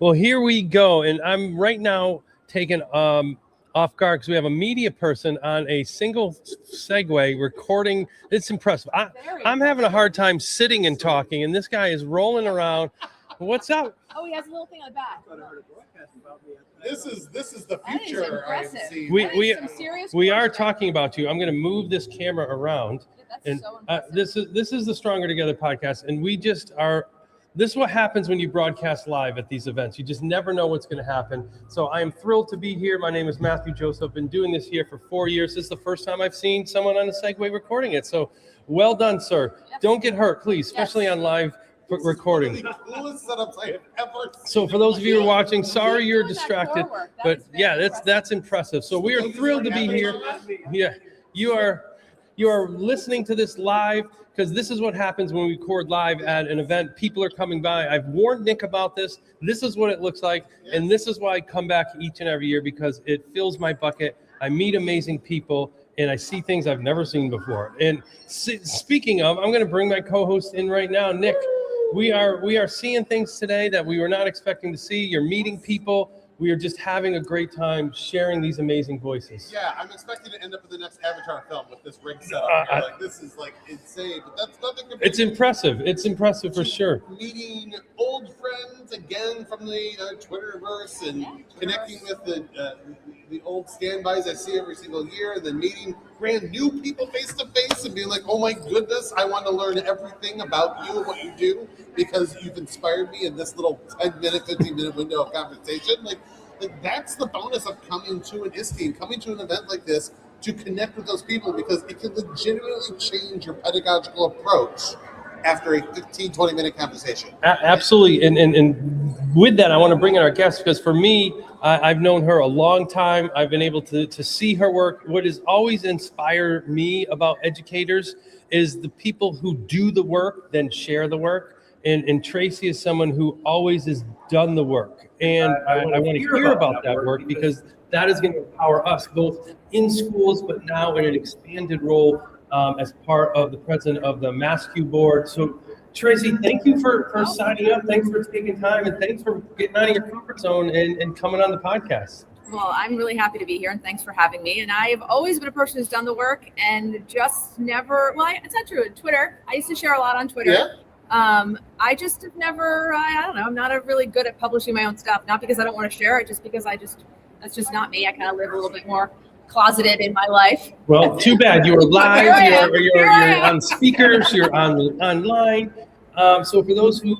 Well, here we go. And I'm right now taken off guard because we have a media person on a single Segway recording. It's impressive. I'm having a hard time sitting and talking, and this guy is rolling around. What's up? Oh, he has a little thing on the back. This is the future I have seen. We are talking about you. I'm going to move this camera around. That's And this is the Stronger Together podcast, and we just are. This is what happens when you broadcast live at these events. You just never know what's going to happen. So I am thrilled to be here. My name is Matthew Joseph. I've been doing this here for 4 years. This is the first time I've seen someone on a Segway recording it. So well done, sir. Yes. Don't get hurt, please, especially on live recording. This is the coolest setups I have ever seen. So for those of you who are watching, sorry you're distracted, but yeah, that's impressive. So we are thrilled to be here. Yeah, you are listening to this live, because this is what happens when we record live at an event. People are coming by. I've warned Nick about this. This is what it looks like. And this is why I come back each and every year, because it fills my bucket. I meet amazing people and I see things I've never seen before. And speaking of, I'm going to bring my co-host in right now, Nick. We are seeing things today that we were not expecting to see. You're meeting people. We are just having a great time sharing these amazing voices. Yeah, I'm expecting to end up in the next Avatar film with this rig setup. This is like insane, but that's nothing compared. It's impressive. It's impressive for sure. Meeting old friends again from the Twitterverse and connecting with the old standbys I see every single year, and then meeting brand new people face to face and being like, oh my goodness, I want to learn everything about you and what you do because you've inspired me in this little 10-minute, 15-minute window of conversation. Like that's the bonus of coming to an ISTE, coming to an event like this, to connect with those people, because it can legitimately change your pedagogical approach after a 15, 20-minute conversation. Absolutely. And with that, I want to bring in our guest, because for me, I've known her a long time. I've been able to see her work. What has always inspired me about educators is the people who do the work, then share the work. And Tracy is someone who always has done the work. And I want to hear about that work, because that is going to empower us both in schools, but now in an expanded role as part of the president of the MassCUE board. So Tracy, thank you for signing up. Thanks for taking time, and thanks for getting out of your comfort zone and coming on the podcast. Well, I'm really happy to be here, and thanks for having me. And I've always been a person who's done the work and just never, it's not true. Twitter, I used to share a lot on Twitter. Yeah. I just have never, I don't know, I'm not really good at publishing my own stuff, not because I don't want to share it, just because that's just not me. I kind of live a little bit more closeted in my life. Well, too bad. You were live, you're on speakers, you're online. So for those who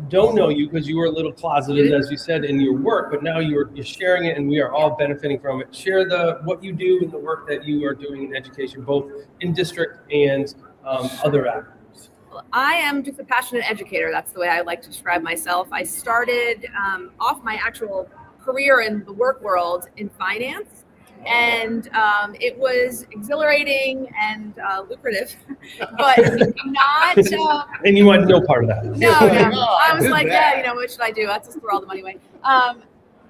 don't know you, because you were a little closeted, as you said, in your work, but now you're sharing it and we are all benefiting from it. Share what you do and the work that you are doing in education, both in district and other avenues. I am just a passionate educator. That's the way I like to describe myself. I started off my actual career in the work world in finance, and it was exhilarating and lucrative, but not. And you want no part of that. No. I was like, what should I do? Let's just throw all the money away.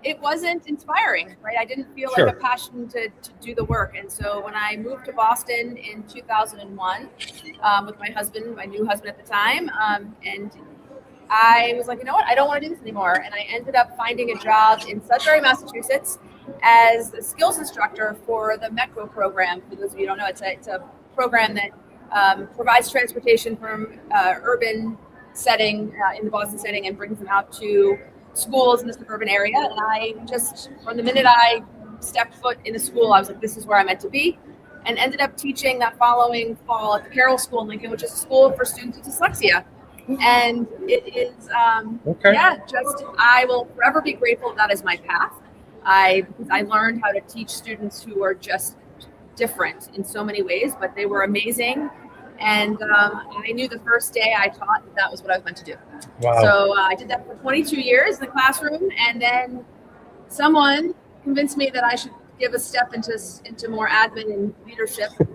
It wasn't inspiring, right? I didn't feel like a passion to do the work. And so when I moved to Boston in 2001 with my husband, my new husband at the time, and I was like, you know what? I don't want to do this anymore. And I ended up finding a job in Sudbury, Massachusetts as a skills instructor for the MassCUE program. For those of you who don't know, it's a program that provides transportation from urban setting in the Boston setting and brings them out to schools in the suburban area. And I just, from the minute I stepped foot in the school, I was like, this is where I'm meant to be, and ended up teaching that following fall at the Carroll School in Lincoln, which is a school for students with dyslexia. And it is, I will forever be grateful that is my path. I learned how to teach students who are just different in so many ways, but they were amazing. And I knew the first day I taught that was what I was meant to do. Wow. So I did that for 22 years in the classroom, and then someone convinced me that I should give a step into more admin and leadership. It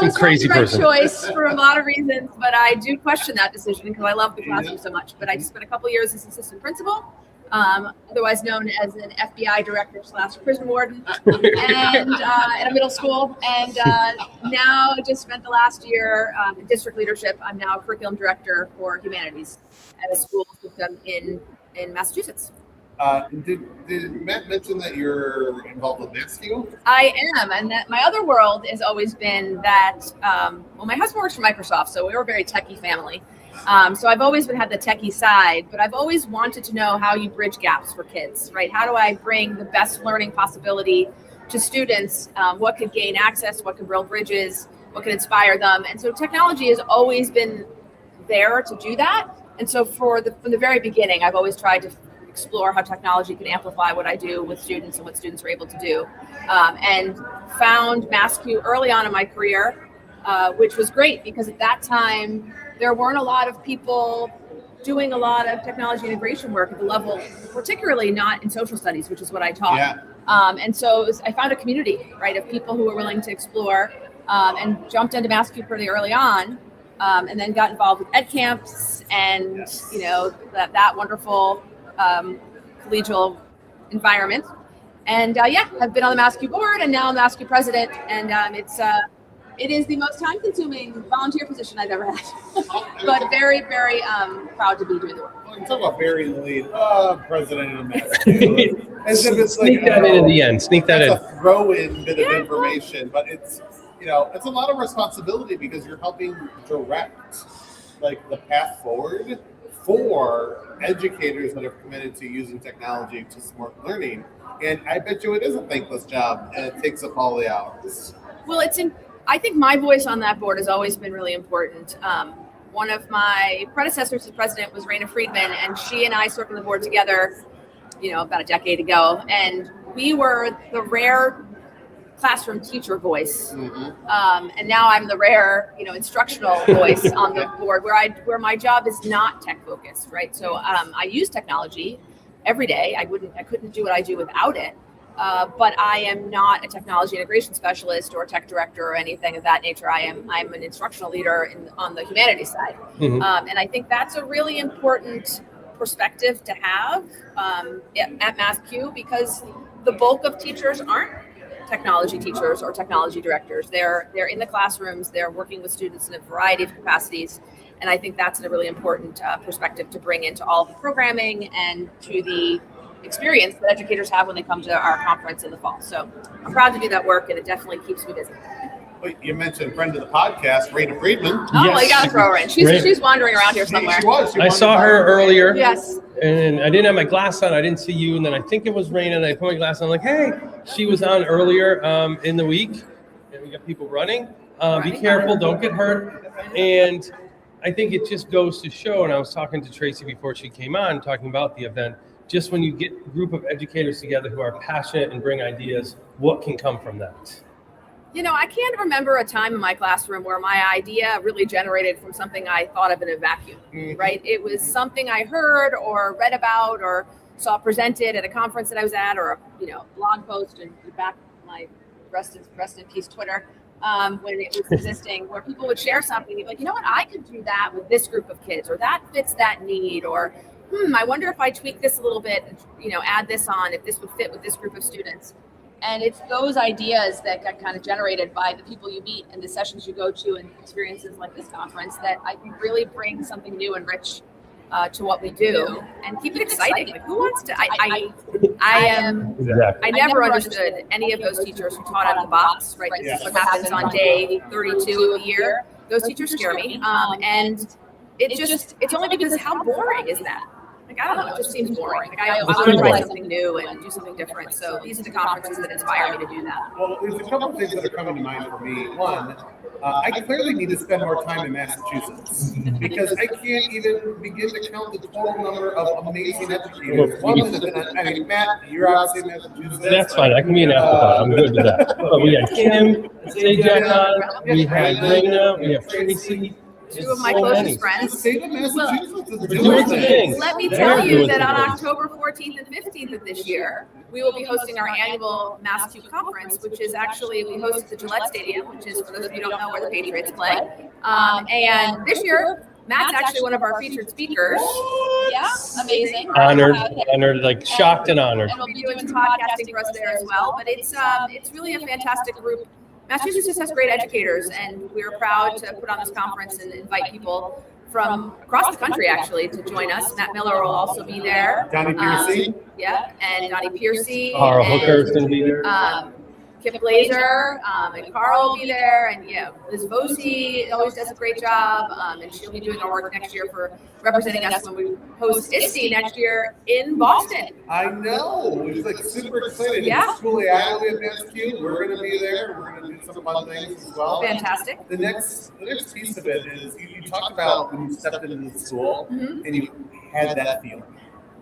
was not the right choice for a lot of reasons, but I do question that decision because I love the classroom so much. But I just spent a couple years as assistant principal, otherwise known as an FBI director / prison warden, and at a middle school. And now I just spent the last year in district leadership. I'm now a curriculum director for Humanities at a school system in in Massachusetts. Did Matt mention that you're involved with MassCUE? I am, and that my other world has always been that. Well, my husband works for Microsoft, so we were a very techie family. So I've always had the techie side, but I've always wanted to know how you bridge gaps for kids, right? How do I bring the best learning possibility to students? What could gain access? What could build bridges? What can inspire them? And so technology has always been there to do that. And so from the very beginning, I've always tried to explore how technology can amplify what I do with students and what students are able to do. And found MassCUE early on in my career, which was great because at that time, there weren't a lot of people doing a lot of technology integration work at the level, particularly not in social studies, which is what I taught. Yeah. And so I found a community, right, of people who were willing to explore and jumped into MassCUE pretty early on. And then got involved with ed camps and that wonderful collegial environment, and I've been on the MassCUE board, and now I'm the MassCUE president, and it is the most time-consuming volunteer position I've ever had, but very, very proud to be doing the work. Well, you talk about burying the lead, president of MassCUE, as if it's Sneak that in at the end. Sneak that in. That's a throw-in bit of information, but it's it's a lot of responsibility because you're helping direct the path forward for educators that are committed to using technology to support learning. And I bet you it is a thankless job, and it takes up all the hours. Well, I think my voice on that board has always been really important. One of my predecessors as president was Raina Friedman, and she and I served on the board together, about a decade ago. And we were the rare classroom teacher voice. Mm-hmm. And now I'm the rare, instructional voice on the board where my job is not tech focused, right? So I use technology every day. I couldn't do what I do without it. But I am not a technology integration specialist or tech director or anything of that nature. I'm an instructional leader on the humanities side. Mm-hmm. And I think that's a really important perspective to have at MassCUE, because the bulk of teachers aren't technology teachers or technology directors. They're in the classrooms, they're working with students in a variety of capacities. And I think that's a really important perspective to bring into all of the programming and to the experience that educators have when they come to our conference in the fall. So I'm proud to do that work, and it definitely keeps me busy. Well, you mentioned friend of the podcast, Raina Friedman. Oh, yes. Well, you got to throw her in. She's wandering around here somewhere. She was. I saw her earlier. Yes. And I didn't have my glass on. I didn't see you. And then I think it was Raina, and I put my glass on. I'm like, hey, she was on earlier in the week. And we got people running. Be careful. Don't get hurt. And I think it just goes to show, and I was talking to Tracy before she came on, talking about the event, just when you get a group of educators together who are passionate and bring ideas, what can come from that? I can't remember a time in my classroom where my idea really generated from something I thought of in a vacuum, right? It was something I heard or read about or saw presented at a conference that I was at, or a blog post in the back of my rest in peace Twitter when it was existing, where people would share something and be like, you know what, I could do that with this group of kids, or that fits that need, or I wonder if I tweak this a little bit and add this on, if this would fit with this group of students. And it's those ideas that get kind of generated by the people you meet and the sessions you go to and experiences like this conference that I think really bring something new and rich to what we do and keep it exciting. Like, who wants to? I never understood any of those teachers who taught out of the box. Right, this is what happens on day 32 of the year. Those teachers scare me, and it's only because how boring is that? Like, I don't know, it just seems boring. Like, I want to try something new and do something different. So these are the conferences that inspire me to do that. Well, there's a couple of things that are coming to mind for me. One, I clearly need to spend more time in Massachusetts because I can't even begin to count the total number of amazing educators. Matt, you're obviously in Massachusetts. That's fine. I can be an afterthought. I'm good with that. But we had Kim, Jack, we had Raina, we have Tracy. Two of my closest friends. The state of Massachusetts is doing things. Let me tell you that on October 14th and 15th of this year, we will be hosting our annual MassCUE conference, which is actually, we host at the Gillette Stadium, which is, for those of you who don't know, where the Patriots play. And this year, Matt's actually one of our featured speakers. Yeah, amazing. Honored, like shocked and honored. And we'll be doing some podcasting for us there as well. But it's really a fantastic group. Massachusetts just has great educators, and we're proud to put on this conference and invite people from across the country actually to join us. Matt Miller will also be there. Donnie Piercy. Yeah, and Donnie Piercy. Carl and, Hooker's going to be there. Kip Blazer, and Carl will be there, and Liz Bosi always does a great job, and she'll be doing our work next year for representing us when we host ISTE next year in Boston. I know, it's like super exciting. Yeah. School AI at MassCUE. We're going to be there. We're going to do some fun things as well. Fantastic. The next piece of it is you talked about when you stepped into the school and you had that feeling,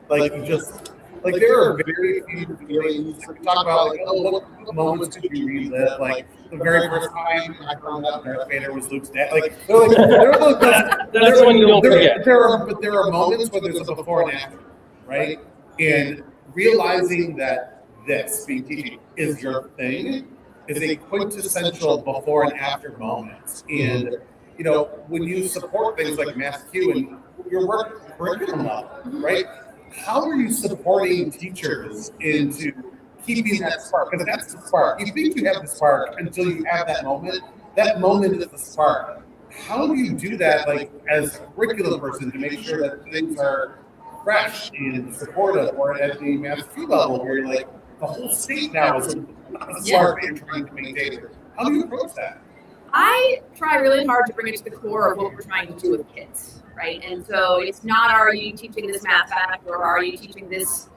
like you just. Like there are very few feelings. We talk about like, what moments did you relive? Like the very first time I found out Darth Vader was Luke's dad. Like that's when you don't forget. There are moments where there's a before and after, right? And realizing that this being teaching is your thing is a quintessential before and after moment. And when you support things like MassCUE and your work curriculum level, right? How are you supporting teachers into keeping that spark? Because that's the spark. You think you have the spark until you have that moment. That moment is the spark. How do you do that, like as a curriculum person, to make sure that things are fresh and supportive, or at the MassCUE level where you're like the whole state now is a spark that you're trying to maintain? How do you approach that? I try really hard to bring it to the core of what we're trying to do with kids. Right, and so it's not are you teaching this math fact or are you teaching this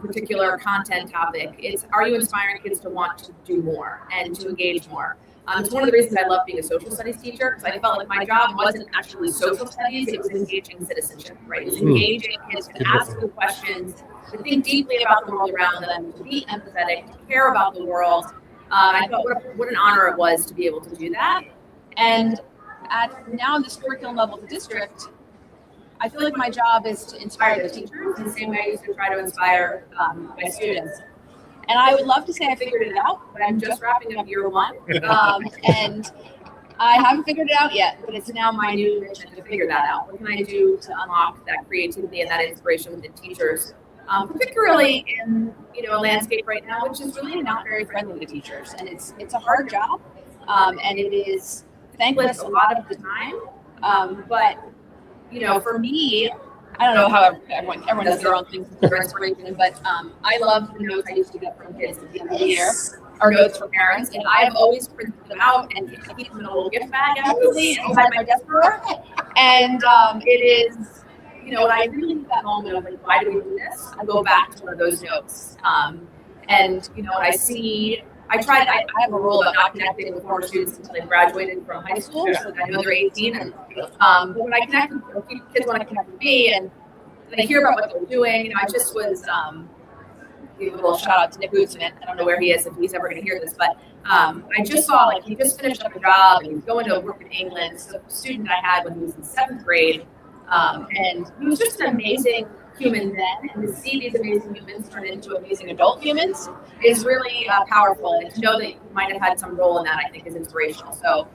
particular content topic. It's are you inspiring kids to want to do more and to engage more. It's one of the reasons I love being a social studies teacher, because I felt like my job wasn't actually social studies, it was engaging citizenship, right? It was engaging kids to ask good questions, to think deeply about the world around them, to be empathetic, to care about the world. I thought what an honor it was to be able to do that. And now in this curriculum level of the district, I feel like my job is to inspire the teachers in the same way I used to try to inspire my students. And I would love to say I figured it out, but I'm just wrapping up year one. And I haven't figured it out yet, but it's now my new mission to figure that out. What can I do to unlock that creativity and that inspiration within teachers, particularly in a landscape right now, which is really not very friendly to teachers. And it's a hard job, and it is thankless a lot of the time. But for me, I don't know how everyone does their own things for inspiration, but I love the notes I used to get from kids at the end of the year, or notes from parents, and I've always printed them out and keep them in a little gift bag actually inside my desk drawer. And it is, when I really get that moment of like, why do we do this? I go back to one of those notes, and when I see. I have a rule about not connecting with former students until they've graduated from high school, so that I know they're 18. And but when I connect with kids, want to connect with me, and I hear about what they're doing, I just was give a little shout out to Nick Bootsman. I don't know where he is if he's ever going to hear this, but I just saw like he just finished up a job and he's going to work in England. It's a student I had when he was in 7th grade, and he was just an amazing human then, and to see these amazing humans turn into amazing adult humans is really powerful. And to know that you might have had some role in that, I think, is inspirational. So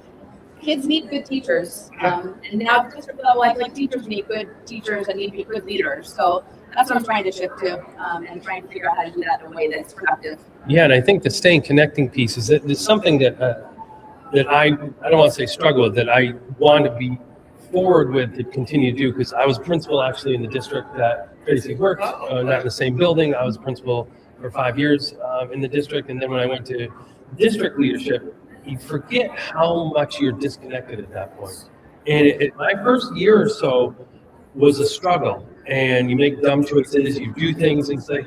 kids need good teachers, and now at the district level, I think teachers need good teachers and need to be good leaders. So that's what I'm trying to shift to, and trying to figure out how to do that in a way that's productive. Yeah, and I think the staying connecting piece is something that I don't want to say struggle with, that I want to be forward with to continue to do, because I was principal actually in the district that Tracy worked, not in the same building. I was principal for 5 years in the district, and then when I went to district leadership, you forget how much you're disconnected at that point. And my first year or so was a struggle, and you make dumb choices, you do things, and say,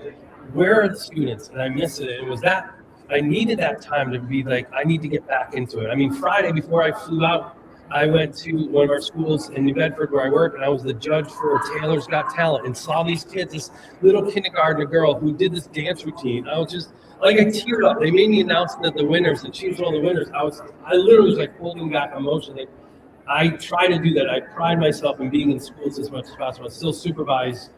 where are the students? And I miss it. It was that I needed that time to be like, I need to get back into it. I mean, Friday before I flew out, I went to one of our schools in New Bedford where I work, and I was the judge for Taylor's Got Talent, and saw these kids, this little kindergartner girl who did this dance routine. I was just like, I teared up. They made me announce that the winners, and she was one of the winners. I literally was like holding back emotionally. I try to do that. I pride myself in being in schools as much as possible. I still supervise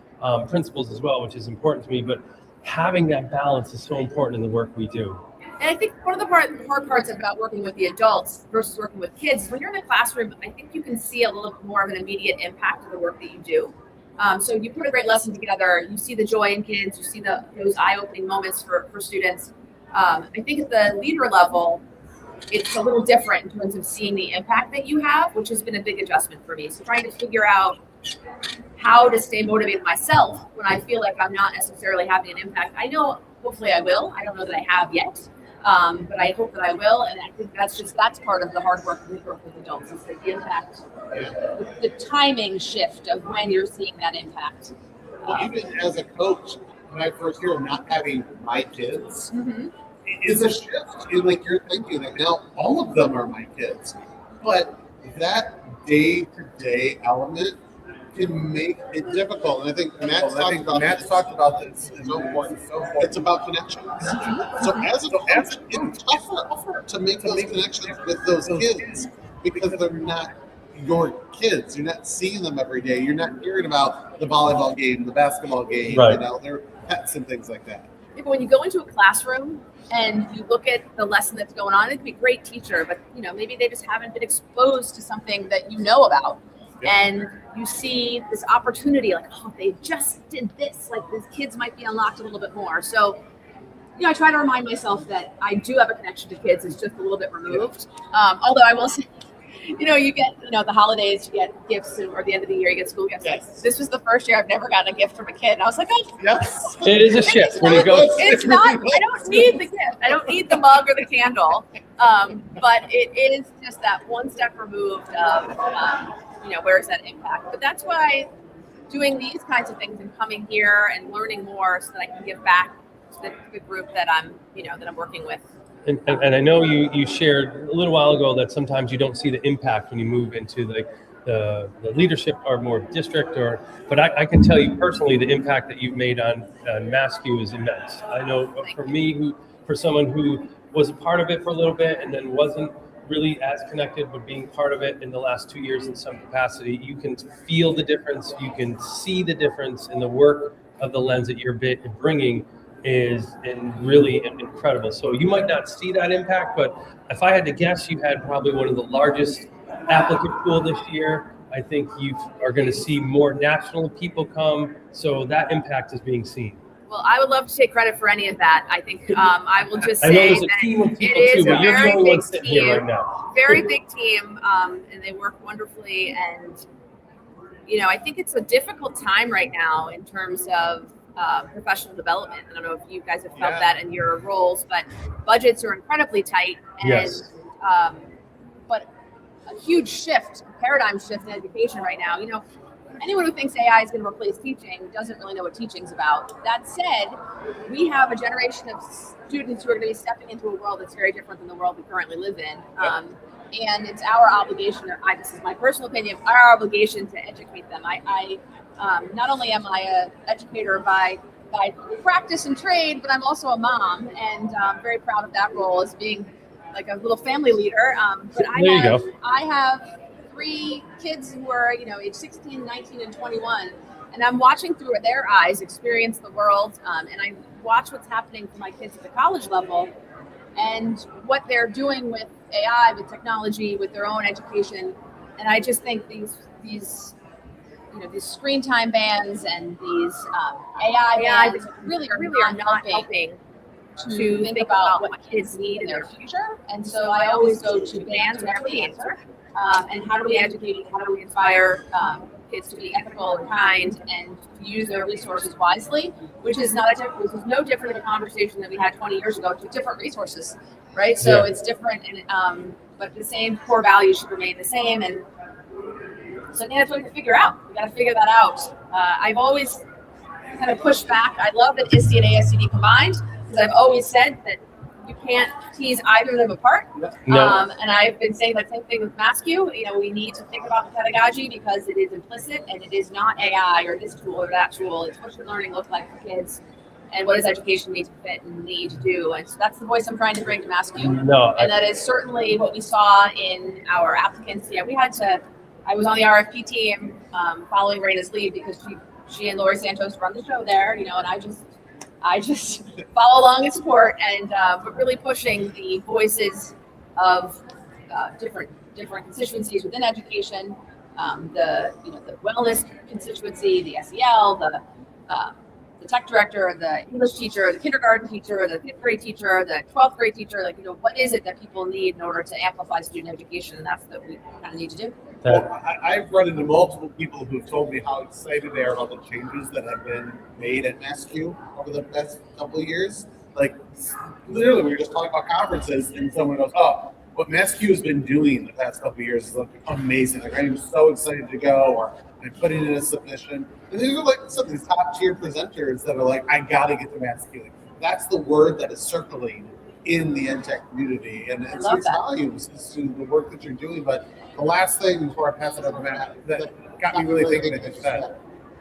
principals as well, which is important to me, but having that balance is so important in the work we do. And I think one of the hard parts about working with the adults versus working with kids is when you're in the classroom, I think you can see a little bit more of an immediate impact of the work that you do. So you put a great lesson together, you see the joy in kids, you see those eye-opening moments for students. I think at the leader level, it's a little different in terms of seeing the impact that you have, which has been a big adjustment for me. So trying to figure out how to stay motivated myself when I feel like I'm not necessarily having an impact. I know, hopefully I will. I don't know that I have yet, but I hope that I will. And I think that's part of the hard work we work with adults, is the impact, the timing shift of when you're seeing that impact. Well, even as a coach, when I first hear of not having my kids, is a shift in like you're thinking like now all of them are my kids, but that day-to-day element can make it difficult. And I think Matt's talked about this. It's so important. It's about connections. So as a coach, it's tougher to make those connections with those kids because they're not your kids. You're not seeing them every day. You're not hearing about the volleyball game, the basketball game, right. Their pets and things like that. Yeah, but when you go into a classroom and you look at the lesson that's going on, it could be a great teacher, but maybe they just haven't been exposed to something that you know about. And you see this opportunity, like, oh, they just did this. Like, these kids might be unlocked a little bit more. So, I try to remind myself that I do have a connection to kids. It's just a little bit removed. Although I will say, you get, the holidays, you get gifts, or the end of the year, you get school gifts. Yes. Like, this was the first year I've never gotten a gift from a kid. And I was like, oh, yes. It is a shift when you go. It's not, I don't need the gift. I don't need the mug or the candle. But it is just that one step removed of, where's that impact? But that's why doing these kinds of things and coming here and learning more so that I can give back to the group that I'm working with. And I know you shared a little while ago that sometimes you don't see the impact when you move into the leadership or more district, but I can tell you personally the impact that you've made on MassCUE is immense. I know for someone who was a part of it for a little bit and then wasn't really as connected, but being part of it in the last 2 years in some capacity, you can feel the difference. You can see the difference in the work of the lens that you're bringing is really incredible. So you might not see that impact, but if I had to guess, you had probably one of the largest applicant pool this year. I think you are going to see more national people come. So that impact is being seen. Well, I would love to take credit for any of that. I think I will just say I know there's a team of people too, but you're the only one sitting here right now. Very big team, and they work wonderfully. And I think it's a difficult time right now in terms of professional development. I don't know if you guys have felt that in your roles, but budgets are incredibly tight, and yes. But a huge shift, a paradigm shift in education right now. Anyone who thinks AI is going to replace teaching doesn't really know what teaching's about. That said, we have a generation of students who are going to be stepping into a world that's very different than the world we currently live in. And it's our obligation, this is my personal opinion, our obligation to educate them. I not only am I an educator by practice and trade, but I'm also a mom, and I'm very proud of that role as being like a little family leader. But I have 3 kids who are, age 16, 19, and 21. And I'm watching through their eyes, experience the world. And I watch what's happening for my kids at the college level and what they're doing with AI, with technology, with their own education. And I just think these screen time bans and these AI bans really are not helping to think about what kids need in their future. And so I always go to bans whenever the answer. And how do we educate, how do we inspire kids to be ethical and kind and to use their resources wisely, which is no different of a conversation that we had 20 years ago, to different resources, right? So it's different, and but the same core values should remain the same. And so I think that's what we have to figure out. We got to figure that out. I've always kind of pushed back. I love that ISTE and ASCD combined, because I've always said that you can't tease either of them apart. No. And I've been saying that same thing with MassCUE. We need to think about the pedagogy because it is implicit and it is not AI or this tool or that tool. It's what should learning look like for kids, and what does education need to fit and need to do. And so that's the voice I'm trying to bring to MassCUE. That is certainly what we saw in our applicants. I was on the RFP team following Raina's lead because she and Lori Santos run the show there, and I just follow along and support, and but really pushing the voices of different constituencies within education, the wellness constituency, the SEL, the tech director, the English teacher, the kindergarten teacher, the 5th grade teacher, the 12th grade teacher. Like, what is it that people need in order to amplify student education? And that's what we kind of need to do. Well, I've run into multiple people who've told me how excited they are about the changes that have been made at MassCUE over the past couple of years. Like, literally, we were just talking about conferences, and someone goes, "Oh, what MassCUE has been doing the past couple of years is like amazing. Like, I'm so excited to go," or "I'm putting in a submission." And these are like some of these top tier presenters that are like, "I got to get to MassCUE." Like, that's the word that is circling in the EdTech community, and it speaks volumes to the work that you're doing. But the last thing before I pass it over to Matt that got me really thinking that you said,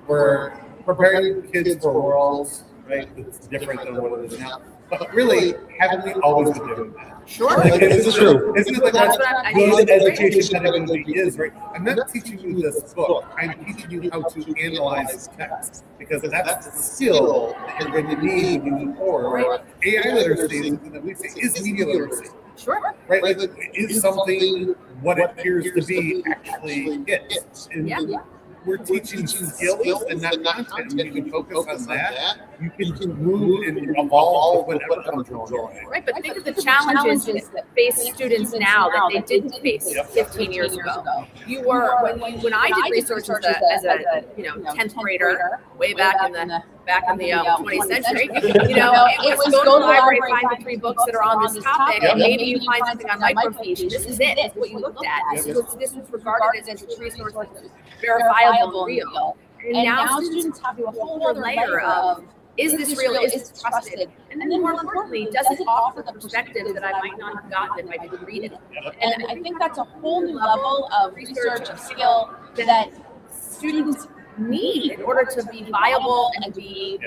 we're preparing kids for a world, right? It's different than what it is now. But really, haven't we always been doing that? Sure. Like, It's true. Isn't it like That's what what I good mean. education pedagogy is, right? I'm not teaching you this book. I'm teaching you how to analyze text, because that's the skill that you're going to need when you move forward. AI literacy, that we say, is media literacy. Sure. Right? Like, is something what it appears to be actually it. And we're teaching skills and not content. And you can focus on that. You can move and evolve with whatever comes your way. Right, but think of the challenges that face students now that they didn't face 15 years ago. You were when I did research as a 10th grader way back in the 20th century. It was go to the library, find the 3 books that are on this topic, and maybe you find something on microfiche. This is it. This is what you looked at. This was regarded as a resource that was verifiable and real. And now students have a whole other layer of, is this real? Is this trusted? And then more importantly, does it offer the perspective that I might not have gotten if I didn't read it? And I think that's a whole new level of research, of skill that students need in order to be viable and to be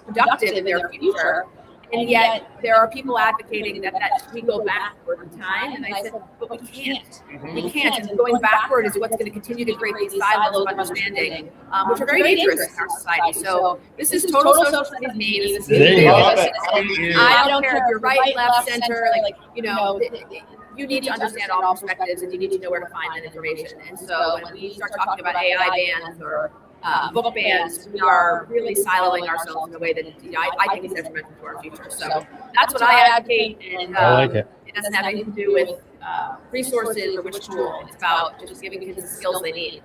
productive in their future. And yet there are people advocating that we go backward in time. And I said, but we can't. We can't. And going backward is what's going to continue to create these silos of understanding, which are very dangerous in our society. So this is total social studies made. I don't care if you're right, left, center. You need to understand all perspectives, and you need to know where to find that information. And so when we start talking about AI bans or book bans, we are really siloing ourselves in a way that I think is detrimental to our future. So that's what I advocate, and I like it. It doesn't have anything to do with resources or which tool. It's about just giving kids the skills they need.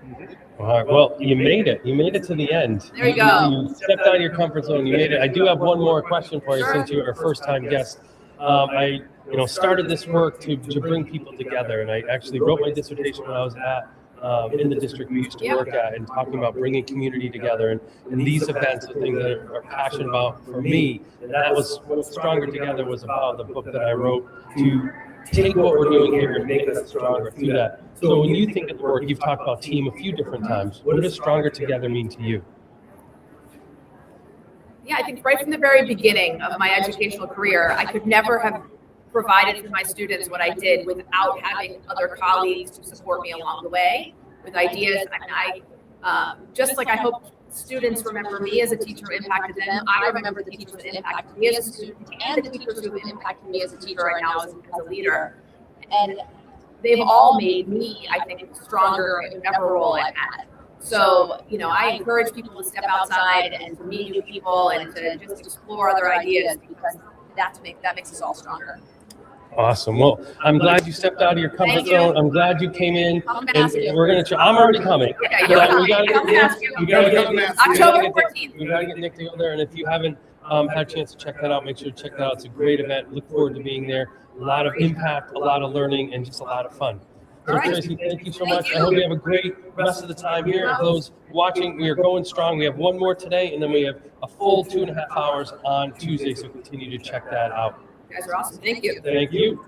All right. Well, you made it. You made it to the end. There you go. You stepped out of your comfort zone. You made it. I do have one more question for you, since you're our first-time guest. I started this work to bring people together, and I actually wrote my dissertation when I was in the district we used to work at, and talking about bringing community together, and these events are things that are passionate about for me. And that was what Stronger Together was about, the book that I wrote to take what we're doing here and make us stronger through that. So when you think of the work, you've talked about team a few different times. What does Stronger Together mean to you? Yeah, I think right from the very beginning of my educational career, I could never have provided for my students what I did without having other colleagues to support me along the way with ideas. I just like I hope students remember me as a teacher who impacted them, I remember the teachers that impacted me as a student, and the teachers who have impacted me as a teacher right now as a leader. And they've all made me, I think, stronger in whatever role I've had. So, I encourage people to step outside and to meet new people and to just explore other ideas, because that makes us all stronger. Awesome. Well, I'm glad you stepped out of your comfort zone. I'm glad you came in. And we're going to I'm already coming. Okay, you're coming. We got to get October 14th. We got to get Nick to go there. And if you haven't had a chance to check that out, make sure to check that out. It's a great event. Look forward to being there. A lot of impact, a lot of learning, and just a lot of fun. So, Tracy, thank you so much. I hope you have a great rest of the time here. Those watching, we are going strong. We have one more today, and then we have a full 2.5 hours on Tuesday. So continue to check that out. You guys are awesome. Thank you. Thank you.